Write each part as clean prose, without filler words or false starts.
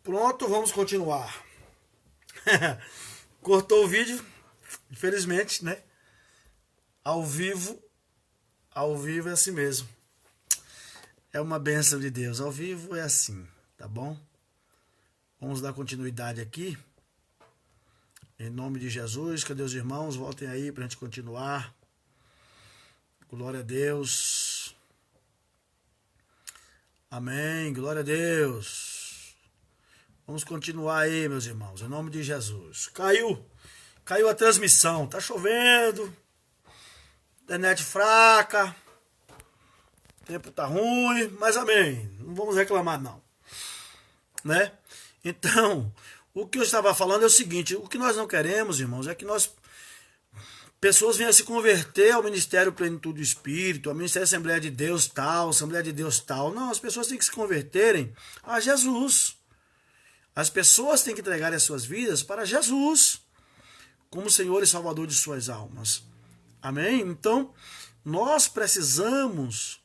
Pronto, vamos continuar. Cortou o vídeo, infelizmente, né? Ao vivo é assim mesmo. É uma bênção de Deus. Ao vivo é assim, tá bom? Vamos dar continuidade aqui. Em nome de Jesus, cadê os irmãos? Voltem aí pra gente continuar. Glória a Deus. Amém, glória a Deus. Vamos continuar aí, meus irmãos, em nome de Jesus. Caiu a transmissão, tá chovendo, internet fraca, tempo tá ruim, mas amém, não vamos reclamar não, né? Então, o que eu estava falando é o seguinte, o que nós não queremos, irmãos, é que pessoas venham se converter ao Ministério Plenitude do Espírito, ao Ministério Assembleia de Deus tal, Assembleia de Deus tal. Não, as pessoas têm que se converterem a Jesus. As pessoas têm que entregar as suas vidas para Jesus, como Senhor e Salvador de suas almas. Amém? Então, nós precisamos...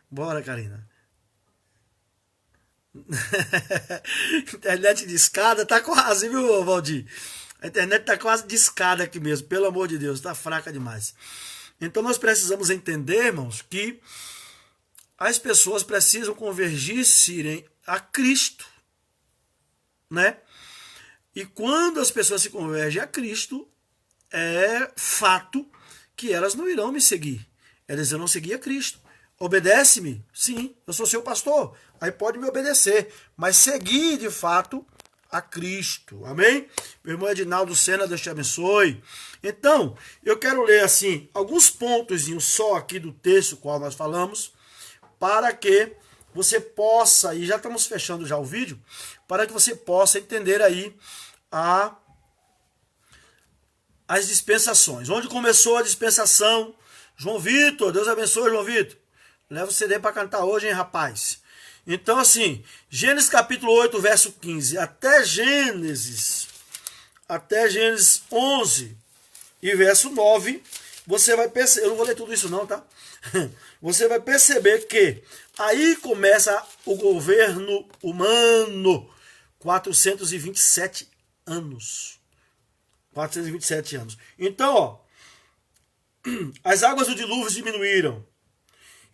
Bora, Karina. Internet de escada tá quase, viu, Valdir? A internet tá quase de escada aqui mesmo, pelo amor de Deus, tá fraca demais. Então, nós precisamos entender, irmãos, que as pessoas precisam convergir-se a Cristo, né? E quando as pessoas se convergem a Cristo, é fato que elas não irão me seguir. Elas irão seguir a Cristo. Obedece-me? Sim, eu sou seu pastor. Aí pode me obedecer. Mas seguir, de fato, a Cristo. Amém? Meu irmão Edinaldo Sena, Deus te abençoe. Então, eu quero ler, assim, alguns pontos só aqui do texto qual nós falamos, para que você possa, e já estamos fechando já o vídeo, para que você possa entender aí as dispensações. Onde começou a dispensação? João Vitor, Deus abençoe, João Vitor. Leva o CD para cantar hoje, hein, rapaz? Então, assim, Gênesis capítulo 8, verso 15, até Gênesis 11 e verso 9, você vai perceber, eu não vou ler tudo isso não, tá? Você vai perceber que aí começa o governo humano, 427 anos. 427 anos. Então, ó, as águas do dilúvio diminuíram.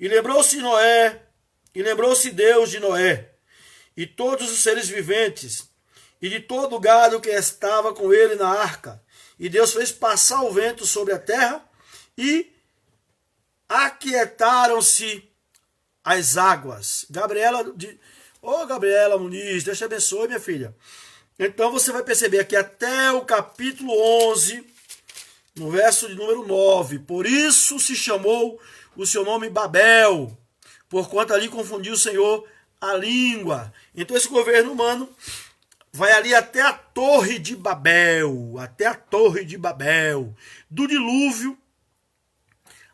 E lembrou-se Deus de Noé, e todos os seres viventes, e de todo o gado que estava com ele na arca. E Deus fez passar o vento sobre a terra, e aquietaram-se as águas. Gabriela Muniz, Deus te abençoe, minha filha. Então você vai perceber aqui até o capítulo 11, no verso de número 9. Por isso se chamou o seu nome Babel, porquanto ali confundiu o Senhor a língua. Então esse governo humano vai ali até a Torre de Babel, do dilúvio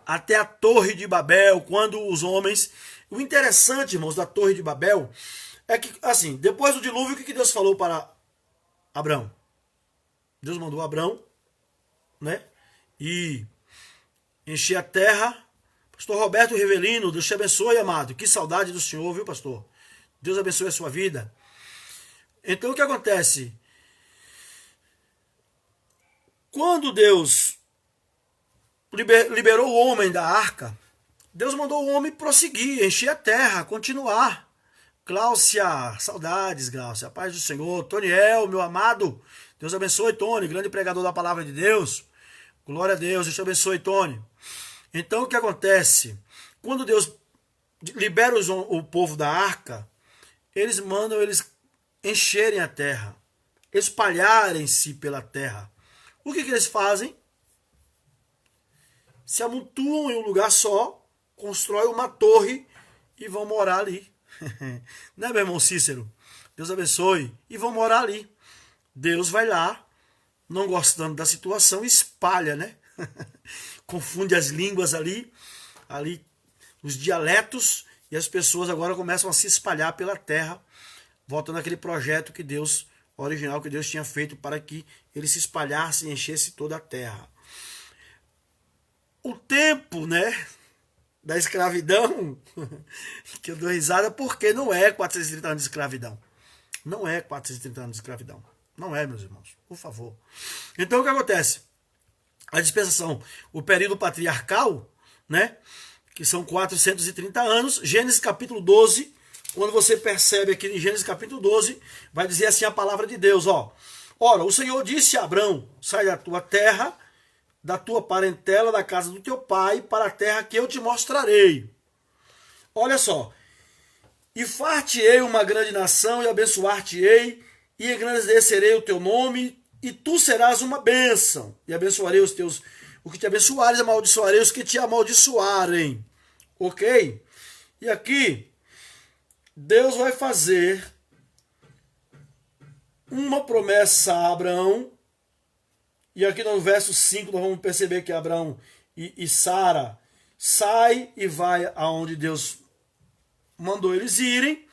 até a Torre de Babel, quando os homens... O interessante, irmãos, da Torre de Babel é que, assim, depois do dilúvio, o que Deus falou para Abrão? Deus mandou Abrão, né? E encher a terra. Pastor Roberto Rivelino, Deus te abençoe, amado. Que saudade do Senhor, viu, pastor? Deus abençoe a sua vida. Então, o que acontece? Quando Deus liberou o homem da arca, Deus mandou o homem prosseguir, encher a terra, continuar. Gláucia, saudades, Gláucia, paz do Senhor. Toniel, meu amado, Deus abençoe, Tony, grande pregador da palavra de Deus. Glória a Deus, Deus te abençoe, Tony. Então, o que acontece? Quando Deus libera o povo da arca, eles mandam eles encherem a terra, espalharem-se pela terra. O que eles fazem? Se amontoam em um lugar só, constroem uma torre e vão morar ali. Né, meu irmão Cícero? Deus abençoe. E vão morar ali. Deus vai lá, não gostando da situação, espalha, né? Confunde as línguas ali, os dialetos, e as pessoas agora começam a se espalhar pela terra, voltando àquele projeto que Deus, original que Deus tinha feito para que ele se espalhasse e enchesse toda a terra. O tempo, né? da escravidão, que eu dou risada, porque não é 430 anos de escravidão. Não é 430 anos de escravidão. Não é, meus irmãos. Por favor. Então, o que acontece? A dispensação, o período patriarcal, né? Que são 430 anos. Gênesis capítulo 12, quando você percebe aqui em Gênesis capítulo 12, vai dizer assim a palavra de Deus, ó. Ora, o Senhor disse a Abrão, sai da tua terra, da tua parentela, da casa do teu pai, para a terra que eu te mostrarei. Olha só. E far-te-ei uma grande nação, e abençoar-te-ei, e engrandecerei o teu nome, e tu serás uma bênção. E abençoarei os teus, o que te abençoares, amaldiçoarei os que te amaldiçoarem. Ok? E aqui, Deus vai fazer uma promessa a Abraão. E aqui no verso 5 nós vamos perceber que Abraão e Sara sai e vai aonde Deus mandou eles irem.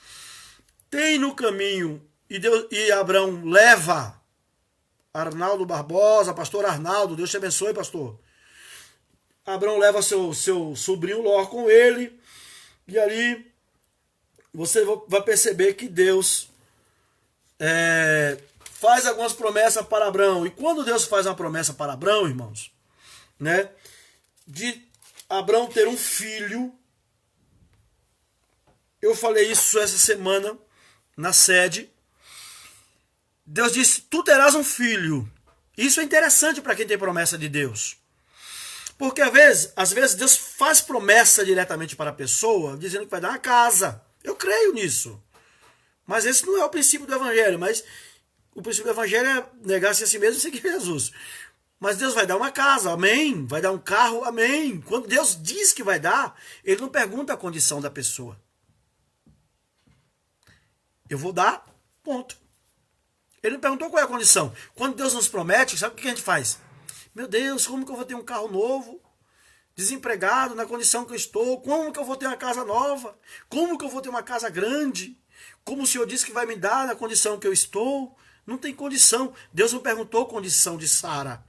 Tem no caminho, e Abraão leva Arnaldo Barbosa, pastor Arnaldo, Deus te abençoe, pastor. Abraão leva seu sobrinho Ló com ele, e ali você vai perceber que Deus faz algumas promessas para Abraão. E quando Deus faz uma promessa para Abraão, irmãos, né, de Abraão ter um filho, eu falei isso essa semana na sede. Deus disse, tu terás um filho. Isso é interessante para quem tem promessa de Deus. Porque às vezes Deus faz promessa diretamente para a pessoa, dizendo que vai dar uma casa. Eu creio nisso. Mas esse não é o princípio do Evangelho. Mas o princípio do Evangelho é negar-se a si mesmo e seguir Jesus. Mas Deus vai dar uma casa, amém. Vai dar um carro, amém. Quando Deus diz que vai dar, Ele não pergunta a condição da pessoa. Eu vou dar, ponto. Ele não perguntou qual é a condição. Quando Deus nos promete, sabe o que a gente faz? Meu Deus, como que eu vou ter um carro novo? Desempregado, na condição que eu estou. Como que eu vou ter uma casa nova? Como que eu vou ter uma casa grande? Como o Senhor disse que vai me dar na condição que eu estou? Não tem condição. Deus não perguntou condição de Sara.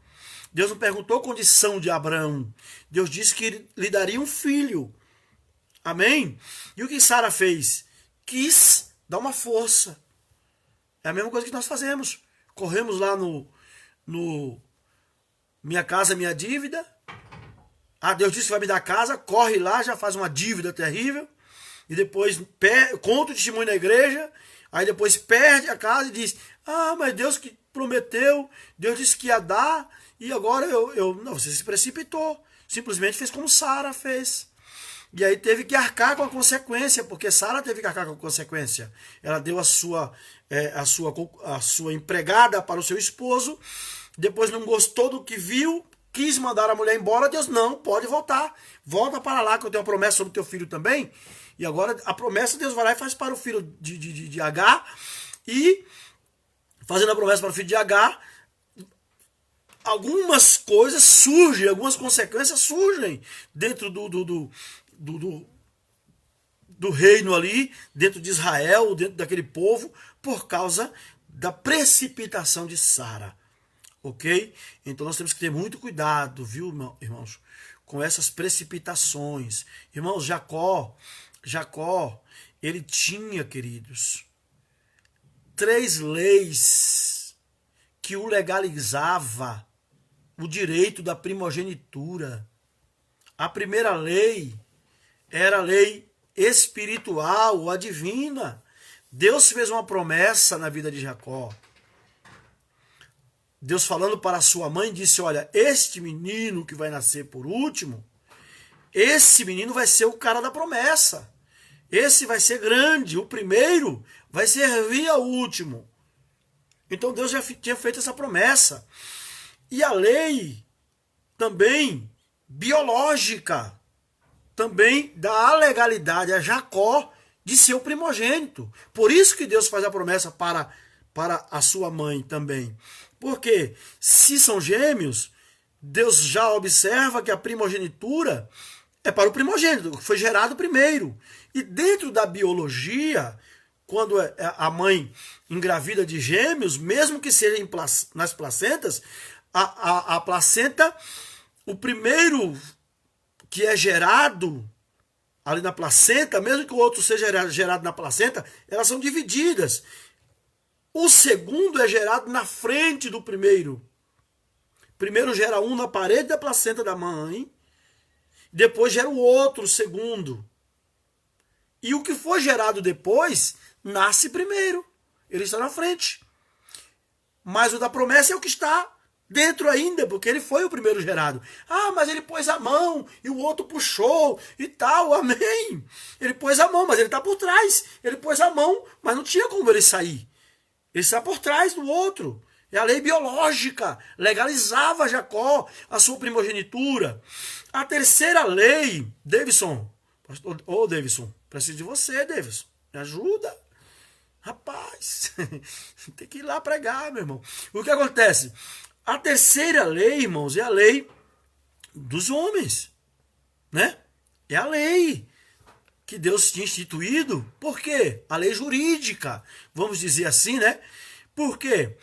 Deus não perguntou condição de Abraão. Deus disse que lhe daria um filho. Amém? E o que Sara fez? Quis dar uma força. É a mesma coisa que nós fazemos. Corremos lá no Minha Casa Minha Dívida. Ah, Deus disse que vai me dar casa. Corre lá, já faz uma dívida terrível. E depois conta o testemunho na igreja. Aí depois perde a casa e diz, ah, mas Deus que prometeu, Deus disse que ia dar, e agora não, você se precipitou. Simplesmente fez como Sara fez. E aí teve que arcar com a consequência, porque Sara teve que arcar com a consequência. Ela deu a sua empregada para o seu esposo, depois não gostou do que viu, quis mandar a mulher embora. Deus, não, pode voltar. Volta para lá que eu tenho uma promessa sobre o teu filho também. E agora a promessa Deus vai lá e faz para o filho de Agar. E fazendo a promessa para o filho de Agar, algumas coisas surgem, algumas consequências surgem dentro do reino ali, dentro de Israel, dentro daquele povo, por causa da precipitação de Sara. Ok? Então nós temos que ter muito cuidado, viu, irmãos, com essas precipitações. Irmãos, Jacó, ele tinha, queridos, 3 leis que o legalizava o direito da primogenitura. A primeira lei era a lei espiritual, a divina. Deus fez uma promessa na vida de Jacó. Deus falando para sua mãe disse, olha, este menino que vai nascer por último, esse menino vai ser o cara da promessa. Esse vai ser grande, o primeiro vai servir ao último. Então Deus já tinha feito essa promessa. E a lei também biológica também dá a legalidade a Jacó de ser o primogênito. Por isso que Deus faz a promessa para a sua mãe também. Porque se são gêmeos, Deus já observa que a primogenitura é para o primogênito, que foi gerado primeiro. E dentro da biologia, quando a mãe engravida de gêmeos, mesmo que sejam nas placentas, a placenta, o primeiro que é gerado ali na placenta, mesmo que o outro seja gerado na placenta, elas são divididas. O segundo é gerado na frente do primeiro. Primeiro gera um na parede da placenta da mãe, depois gera o outro, o segundo. E o que for gerado depois, nasce primeiro. Ele está na frente. Mas o da promessa é o que está dentro ainda, porque ele foi o primeiro gerado. Ah, mas ele pôs a mão e o outro puxou e tal, amém. Ele pôs a mão, mas ele está por trás. Ele pôs a mão, mas não tinha como ele sair. Ele está por trás do outro. É a lei biológica. Legalizava Jacó a sua primogenitura. A terceira lei, Davidson, ô Davidson, preciso de você, Davidson. Me ajuda. Rapaz, tem que ir lá pregar, meu irmão. O que acontece? A terceira lei, irmãos, é a lei dos homens, né? É a lei que Deus tinha instituído. Por quê? A lei jurídica, vamos dizer assim, né? Por quê?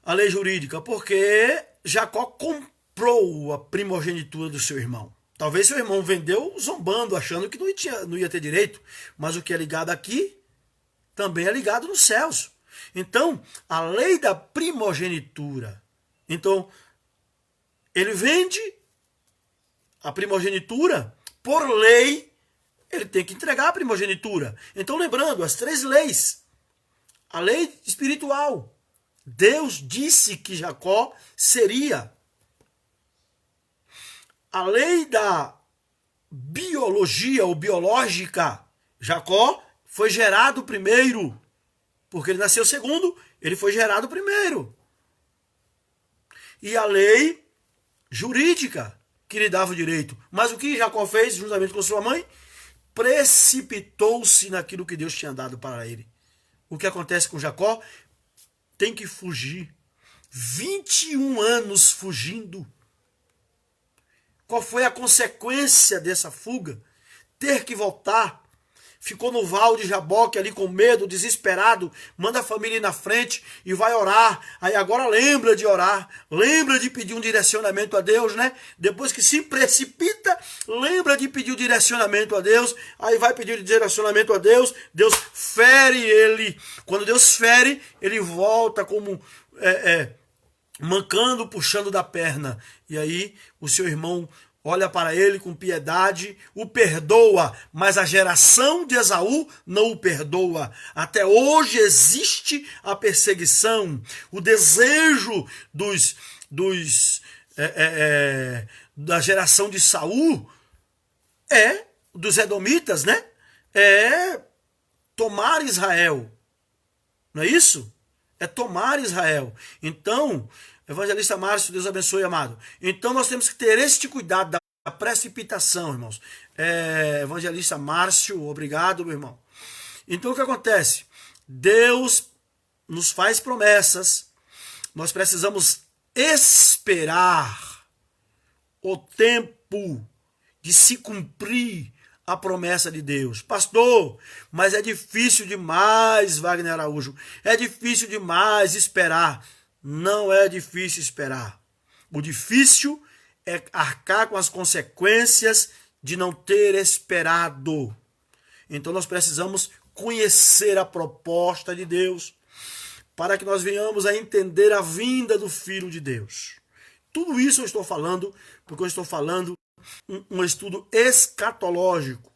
A lei jurídica, porque Jacó comprou a primogenitura do seu irmão. Talvez seu irmão vendeu zombando, achando que não ia ter direito, mas o que é ligado aqui também é ligado nos céus. Então, a lei da primogenitura. Então, ele vende a primogenitura, por lei, ele tem que entregar a primogenitura. Então, lembrando, as três leis. A lei espiritual. Deus disse que Jacó seria. A lei da biologia ou biológica. Jacó foi gerado primeiro. Porque ele nasceu segundo, ele foi gerado primeiro. E a lei jurídica que lhe dava o direito. Mas o que Jacó fez juntamente com sua mãe? Precipitou-se naquilo que Deus tinha dado para ele. O que acontece com Jacó? Tem que fugir. 21 anos fugindo. Qual foi a consequência dessa fuga? Ter que voltar. Ficou no val de Jaboque ali com medo, desesperado. Manda a família ir na frente e vai orar. Aí agora lembra de orar. Lembra de pedir um direcionamento a Deus, né? Depois que se precipita, lembra de pedir o direcionamento a Deus. Aí vai pedir o direcionamento a Deus. Deus fere ele. Quando Deus fere, ele volta como mancando, puxando da perna. E aí o seu irmão olha para ele com piedade, o perdoa, mas a geração de Esaú não o perdoa. Até hoje existe a perseguição, o desejo da geração de Saul dos edomitas, né? É tomar Israel. Não é isso? É tomar Israel. Então, evangelista Márcio, Deus abençoe, amado. Então nós temos que ter este cuidado da precipitação, irmãos. Evangelista Márcio, obrigado, meu irmão. Então o que acontece? Deus nos faz promessas. Nós precisamos esperar o tempo de se cumprir a promessa de Deus. Pastor, mas é difícil demais, Wagner Araújo. É difícil demais esperar. Não é difícil esperar. O difícil é arcar com as consequências de não ter esperado. Então nós precisamos conhecer a proposta de Deus para que nós venhamos a entender a vinda do Filho de Deus. Tudo isso eu estou falando porque eu estou falando um estudo escatológico.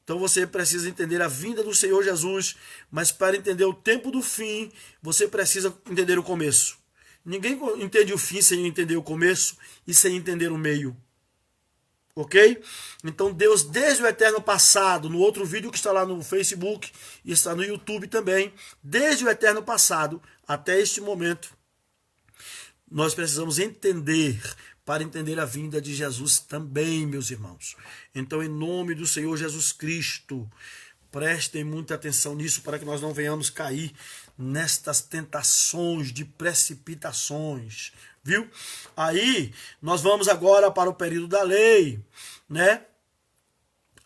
Então você precisa entender a vinda do Senhor Jesus, mas para entender o tempo do fim, você precisa entender o começo. Ninguém entende o fim sem entender o começo e sem entender o meio. Ok? Então Deus, desde o eterno passado, no outro vídeo que está lá no Facebook e está no YouTube também, desde o eterno passado até este momento, nós precisamos entender para entender a vinda de Jesus também, meus irmãos. Então, em nome do Senhor Jesus Cristo, prestem muita atenção nisso para que nós não venhamos cair nestas tentações de precipitações, viu? Aí, nós vamos agora para o período da lei, né?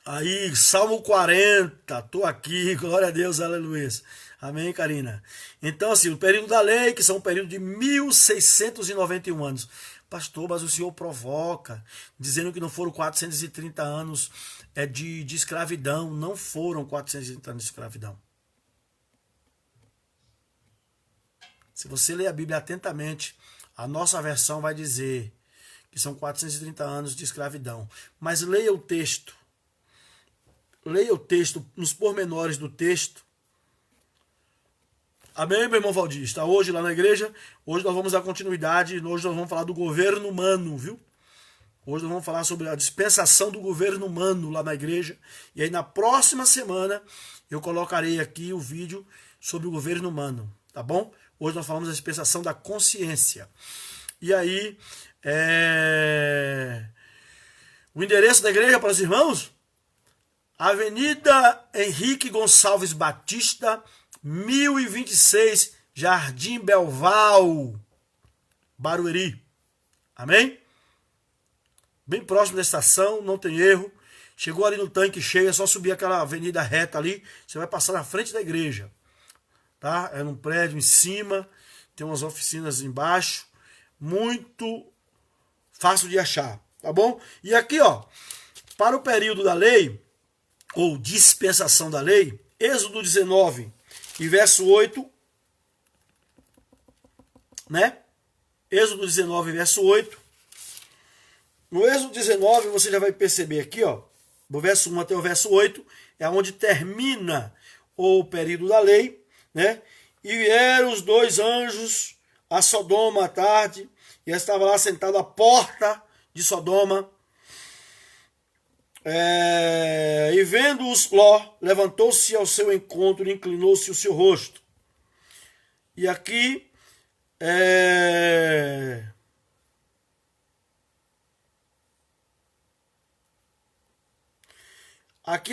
Aí, Salmo 40, tô aqui, glória a Deus, aleluia. Amém, Karina? Então, assim, o período da lei, que são um período de 1691 anos. Pastor, mas o senhor provoca, dizendo que não foram 430 anos de escravidão. Não foram 430 anos de escravidão. Se você ler a Bíblia atentamente, a nossa versão vai dizer que são 430 anos de escravidão. Mas leia o texto. Leia o texto, nos pormenores do texto. Amém, meu irmão Valdir? Está hoje lá na igreja. Hoje nós vamos dar continuidade. Hoje nós vamos falar do governo humano, viu? Hoje nós vamos falar sobre a dispensação do governo humano lá na igreja. E aí na próxima semana eu colocarei aqui o vídeo sobre o governo humano, tá bom? Hoje nós falamos da dispensação da consciência. E aí, o endereço da igreja para os irmãos? Avenida Henrique Gonçalves Batista, 1026, Jardim Belval, Barueri. Amém? Bem próximo da estação, não tem erro. Chegou ali no tanque cheio, é só subir aquela avenida reta ali, você vai passar na frente da igreja. Tá? É num prédio em cima, tem umas oficinas embaixo, muito fácil de achar, tá bom? E aqui, ó, para o período da lei, ou dispensação da lei, Êxodo 19 e verso 8, né? Êxodo 19, verso 8. No Êxodo 19, você já vai perceber aqui, ó, do verso 1 até o verso 8, é onde termina o período da lei, né? E vieram os dois anjos a Sodoma à tarde, e estava lá sentado à porta de Sodoma. E vendo-os, Ló levantou-se ao seu encontro e inclinou-se o seu rosto. E aqui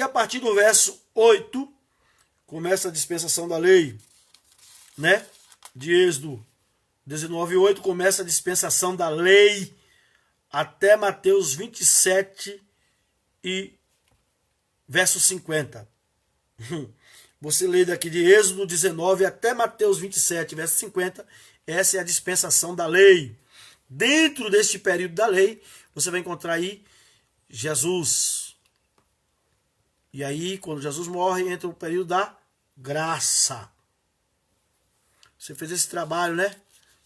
a partir do verso 8 começa a dispensação da lei, né? De Êxodo 19:8 começa a dispensação da lei até Mateus 27 e verso 50. Você lê daqui de Êxodo 19 até Mateus 27, verso 50, essa é a dispensação da lei. Dentro deste período da lei, você vai encontrar aí Jesus. E aí, quando Jesus morre, entra o período da graça. Você fez esse trabalho, né?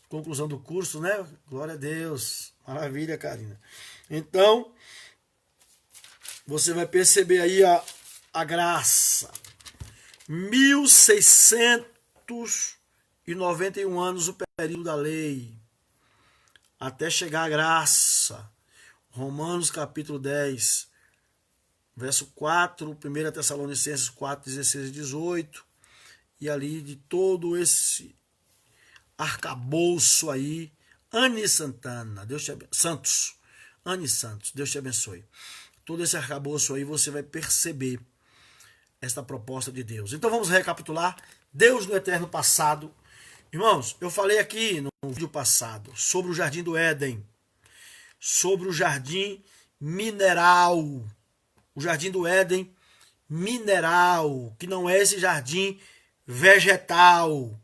Conclusão do curso, né? Glória a Deus. Maravilha, Karina. Então, você vai perceber aí a graça. 1691 anos o período da lei. Até chegar a graça. Romanos capítulo 10, verso 4, 1 Tessalonicenses 4, 16 e 18. E ali de todo esse arcabouço aí. Anne Santana, Deus te abençoe. Santos, Anne Santos, Deus te abençoe. Todo esse arcabouço aí você vai perceber esta proposta de Deus. Então vamos recapitular. Deus no eterno passado. Irmãos, eu falei aqui no vídeo passado sobre o Jardim do Éden, sobre o jardim mineral, o Jardim do Éden mineral, que não é esse jardim vegetal,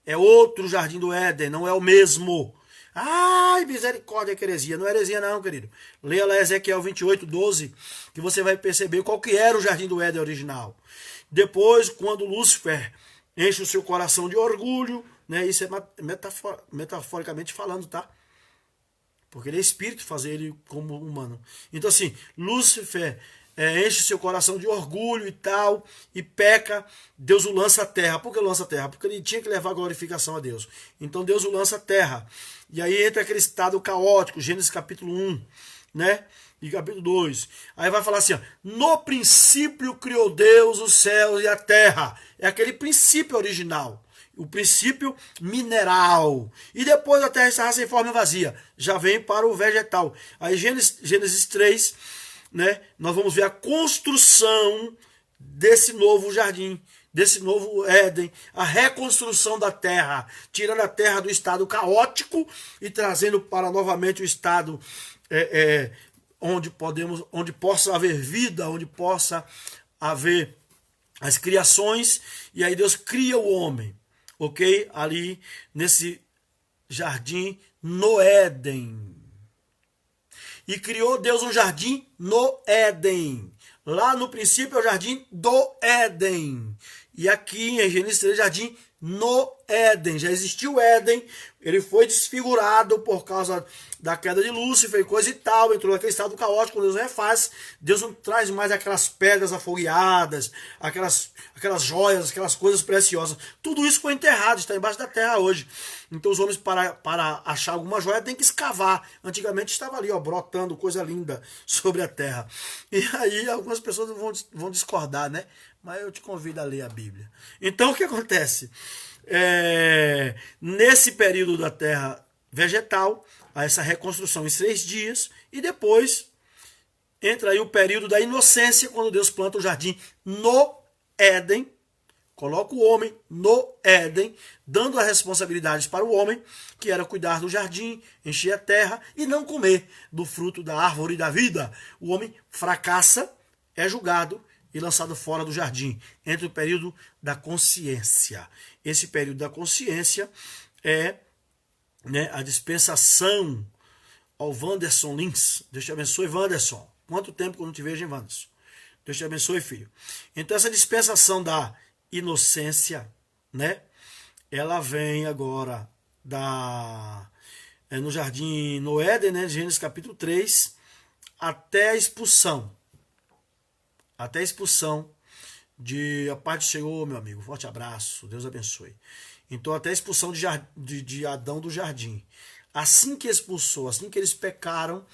é outro Jardim do Éden, não é o mesmo. Ai, misericórdia, que heresia. Não é heresia não, querido. Leia lá Ezequiel 28:12, que você vai perceber qual que era o Jardim do Éden original. Depois, quando Lúcifer enche o seu coração de orgulho, né? Isso é metaforicamente falando, tá? Porque ele é espírito, fazer ele como humano. Então, assim, Lúcifer enche seu coração de orgulho e tal, e peca, Deus o lança à terra. Por que lança à terra? Porque ele tinha que levar a glorificação a Deus. Então Deus o lança à terra. E aí entra aquele estado caótico, Gênesis capítulo 1, né? E capítulo 2. Aí vai falar assim, ó, no princípio criou Deus os céus e a terra. É aquele princípio original. O princípio mineral. E depois a terra estará sem forma e vazia. Já vem para o vegetal. Aí Gênesis 3, né, nós vamos ver a construção desse novo jardim, desse novo Éden, a reconstrução da terra, tirando a terra do estado caótico e trazendo para novamente o estado onde possa haver vida, onde possa haver as criações, e aí Deus cria o homem, ok? Ali nesse jardim no Éden. E criou Deus um jardim no Éden. Lá no princípio é o jardim do Éden. E aqui em Gênesis 3, jardim no Éden. Já existiu o Éden, ele foi desfigurado por causa da queda de Lúcifer e coisa e tal, entrou naquele estado caótico, Deus refaz, Deus não traz mais aquelas pedras afogueadas, aquelas joias, aquelas coisas preciosas. Tudo isso foi enterrado, está embaixo da terra hoje. Então os homens, para achar alguma joia, tem que escavar. Antigamente estava ali, ó, brotando coisa linda sobre a terra. E aí algumas pessoas vão discordar, né? Mas eu te convido a ler a Bíblia. Então o que acontece? Nesse período da terra vegetal, há essa reconstrução em 6 dias, e depois entra aí o período da inocência, quando Deus planta o jardim no Éden, coloca o homem no Éden, dando as responsabilidades para o homem, que era cuidar do jardim, encher a terra e não comer do fruto da árvore da vida. O homem fracassa, é julgado e lançado fora do jardim. Entra o período da consciência. Esse período da consciência é, né, a dispensação ao Wanderson Lins. Deus te abençoe, Wanderson. Quanto tempo que eu não te vejo, hein, Wanderson? Deus te abençoe, filho. Então essa dispensação da inocência, né? Ela vem agora no jardim, no Éden, né? Gênesis capítulo 3, até a expulsão. Até a expulsão de a paz do Senhor, meu amigo. Forte abraço. Deus abençoe. Então, até a expulsão de Adão do jardim. Assim que expulsou, assim que eles pecaram,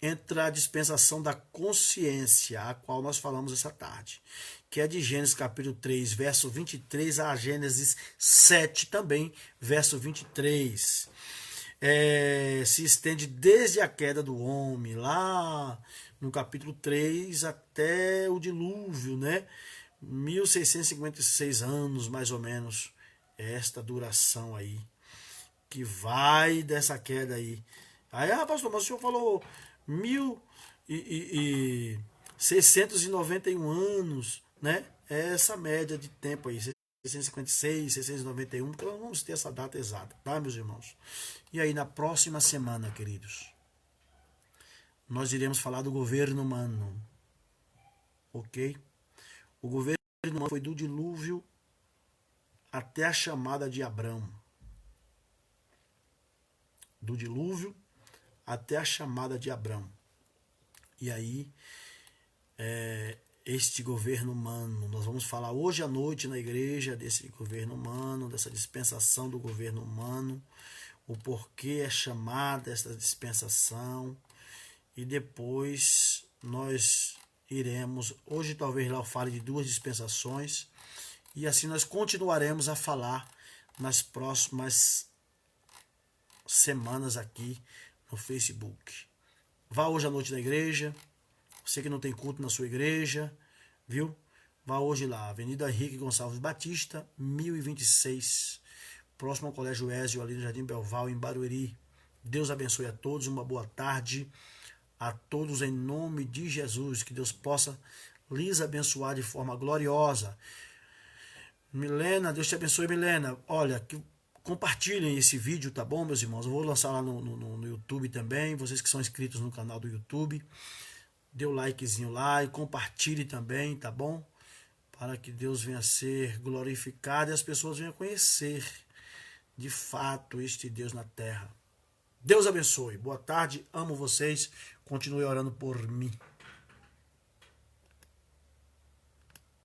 entra a dispensação da consciência, a qual nós falamos essa tarde, que é de Gênesis capítulo 3, verso 23 a Gênesis 7 também, verso 23. Se estende desde a queda do homem, lá no capítulo 3 até o dilúvio, né? 1656 anos, mais ou menos, esta duração aí, que vai dessa queda aí. Aí, pastor, mas o senhor falou 1691 anos, né? É essa média de tempo aí, 656, 691, porque nós vamos ter essa data exata, tá, meus irmãos? E aí, na próxima semana, queridos, nós iremos falar do governo humano, ok? O governo humano foi do dilúvio até a chamada de Abrão. Do dilúvio até a chamada de Abrão. E aí, este governo humano, nós vamos falar hoje à noite na igreja desse governo humano, dessa dispensação do governo humano, o porquê é chamada essa dispensação, e depois nós iremos, hoje talvez lá eu fale de 2 dispensações, e assim nós continuaremos a falar nas próximas semanas aqui no Facebook. Vá hoje à noite na igreja. Você que não tem culto na sua igreja, viu? Vá hoje lá, Avenida Henrique Gonçalves Batista, 1026, próximo ao Colégio Ézio, ali no Jardim Belval, em Barueri. Deus abençoe a todos, uma boa tarde a todos em nome de Jesus, que Deus possa lhes abençoar de forma gloriosa. Milena, Deus te abençoe, Milena. Olha, compartilhem esse vídeo, tá bom, meus irmãos? Eu vou lançar lá no YouTube também. Vocês que são inscritos no canal do YouTube, dê o likezinho lá e compartilhe também, tá bom? Para que Deus venha a ser glorificado e as pessoas venham a conhecer de fato este Deus na terra. Deus abençoe. Boa tarde, amo vocês. Continue orando por mim.